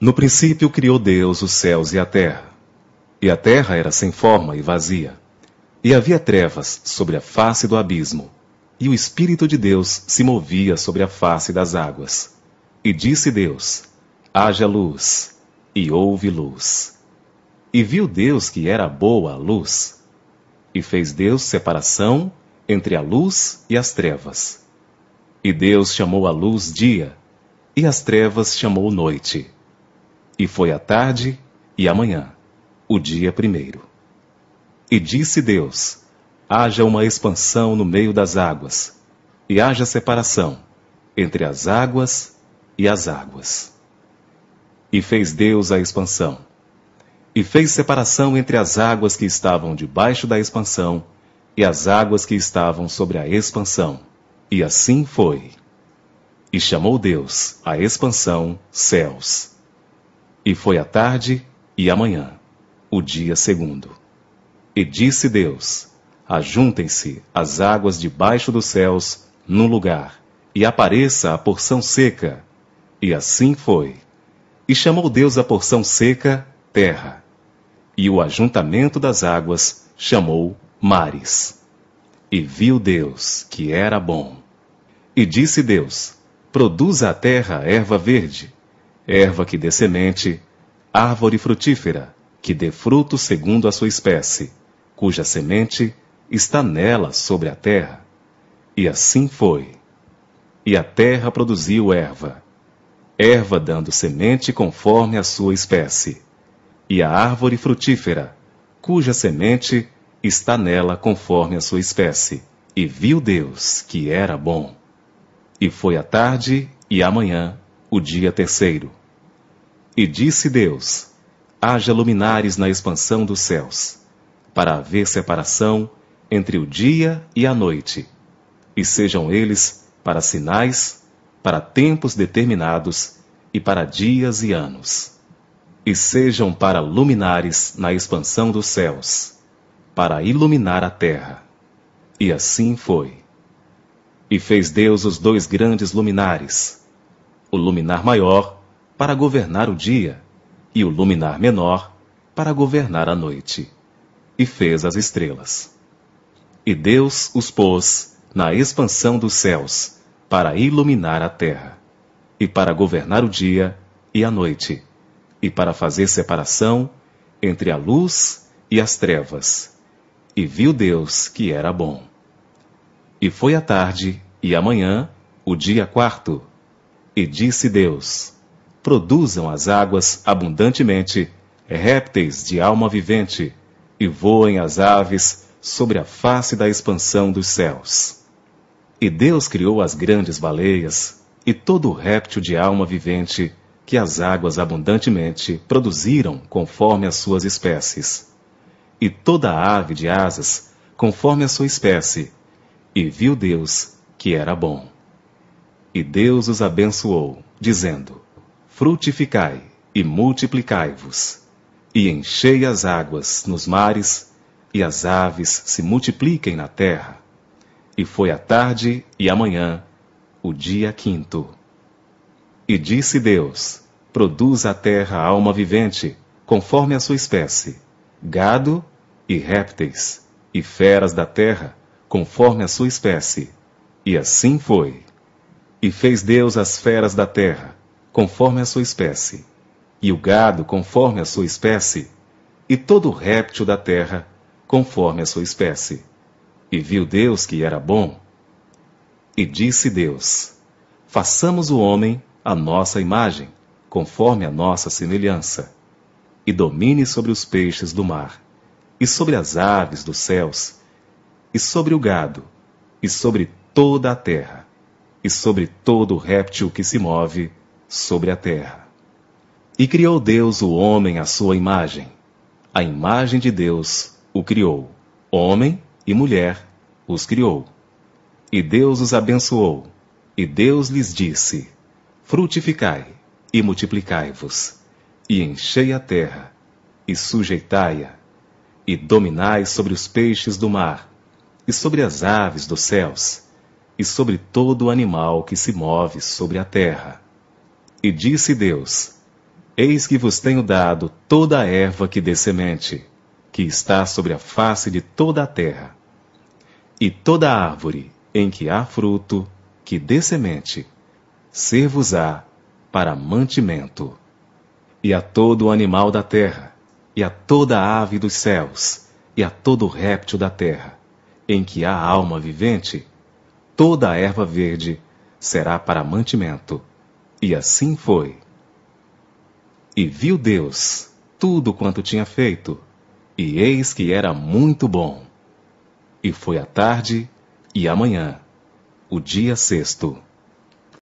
No princípio criou Deus os céus e a terra era sem forma e vazia, e havia trevas sobre a face do abismo, e o Espírito de Deus se movia sobre a face das águas. E disse Deus: haja luz, e houve luz. E viu Deus que era boa a luz, e fez Deus separação entre a luz e as trevas. E Deus chamou a luz dia, e as trevas chamou noite. E foi a tarde e a manhã, o dia primeiro. E disse Deus: haja uma expansão no meio das águas, e haja separação entre as águas e as águas. E fez Deus a expansão, e fez separação entre as águas que estavam debaixo da expansão e as águas que estavam sobre a expansão. E assim foi. E chamou Deus a expansão céus. E foi a tarde e a manhã, o dia segundo. E disse Deus: ajuntem-se as águas debaixo dos céus num lugar, e apareça a porção seca. E assim foi. E chamou Deus a porção seca terra, e o ajuntamento das águas chamou mares. E viu Deus que era bom. E disse Deus: produza a terra erva verde, erva que dê semente, árvore frutífera, que dê fruto segundo a sua espécie, cuja semente está nela sobre a terra. E assim foi. E a terra produziu erva, erva dando semente conforme a sua espécie, e a árvore frutífera, cuja semente está nela conforme a sua espécie. E viu Deus que era bom. E foi a tarde e a manhã, o dia terceiro. E disse Deus: haja luminares na expansão dos céus, para haver separação entre o dia e a noite, e sejam eles para sinais, para tempos determinados, e para dias e anos. E sejam para luminares na expansão dos céus, para iluminar a terra. E assim foi. E fez Deus os 2 grandes luminares, o luminar maior para governar o dia, e o luminar menor para governar a noite. E fez as estrelas. E Deus os pôs na expansão dos céus, para iluminar a terra, e para governar o dia e a noite, e para fazer separação entre a luz e as trevas. E viu Deus que era bom. E foi a tarde e a manhã, o dia quarto. E disse Deus: produzam as águas abundantemente répteis de alma vivente, e voem as aves sobre a face da expansão dos céus. E Deus criou as grandes baleias e todo o réptil de alma vivente que as águas abundantemente produziram conforme as suas espécies, e toda a ave de asas conforme a sua espécie. E viu Deus que era bom. E Deus os abençoou, dizendo: frutificai e multiplicai-vos, e enchei as águas nos mares, e as aves se multipliquem na terra. E foi a tarde e a manhã, o dia quinto. E disse Deus: produza a terra alma vivente, conforme a sua espécie, gado e répteis, e feras da terra, conforme a sua espécie. E assim foi. E fez Deus as feras da terra, conforme a sua espécie, e o gado conforme a sua espécie, e todo o réptil da terra, conforme a sua espécie. E viu Deus que era bom. E disse Deus: façamos o homem à nossa imagem, conforme a nossa semelhança, e domine sobre os peixes do mar, e sobre as aves dos céus, e sobre o gado, e sobre toda a terra, e sobre todo o réptil que se move sobre a terra. E criou Deus o homem à sua imagem. A imagem de Deus o criou. Homem e mulher os criou. E Deus os abençoou. E Deus lhes disse: frutificai e multiplicai-vos, e enchei a terra, e sujeitai-a, e dominai sobre os peixes do mar, e sobre as aves dos céus, e sobre todo o animal que se move sobre a terra. E disse Deus: Eis que vos tenho dado toda a erva que dê semente, que está sobre a face de toda a terra. E toda árvore em que há fruto, que dê semente, ser-vos-á para mantimento. E a todo animal da terra, e a toda ave dos céus, e a todo réptil da terra, em que há alma vivente, toda a erva verde será para mantimento. E assim foi. E viu Deus tudo quanto tinha feito, e eis que era muito bom. E foi a tarde e a manhã, o dia sexto.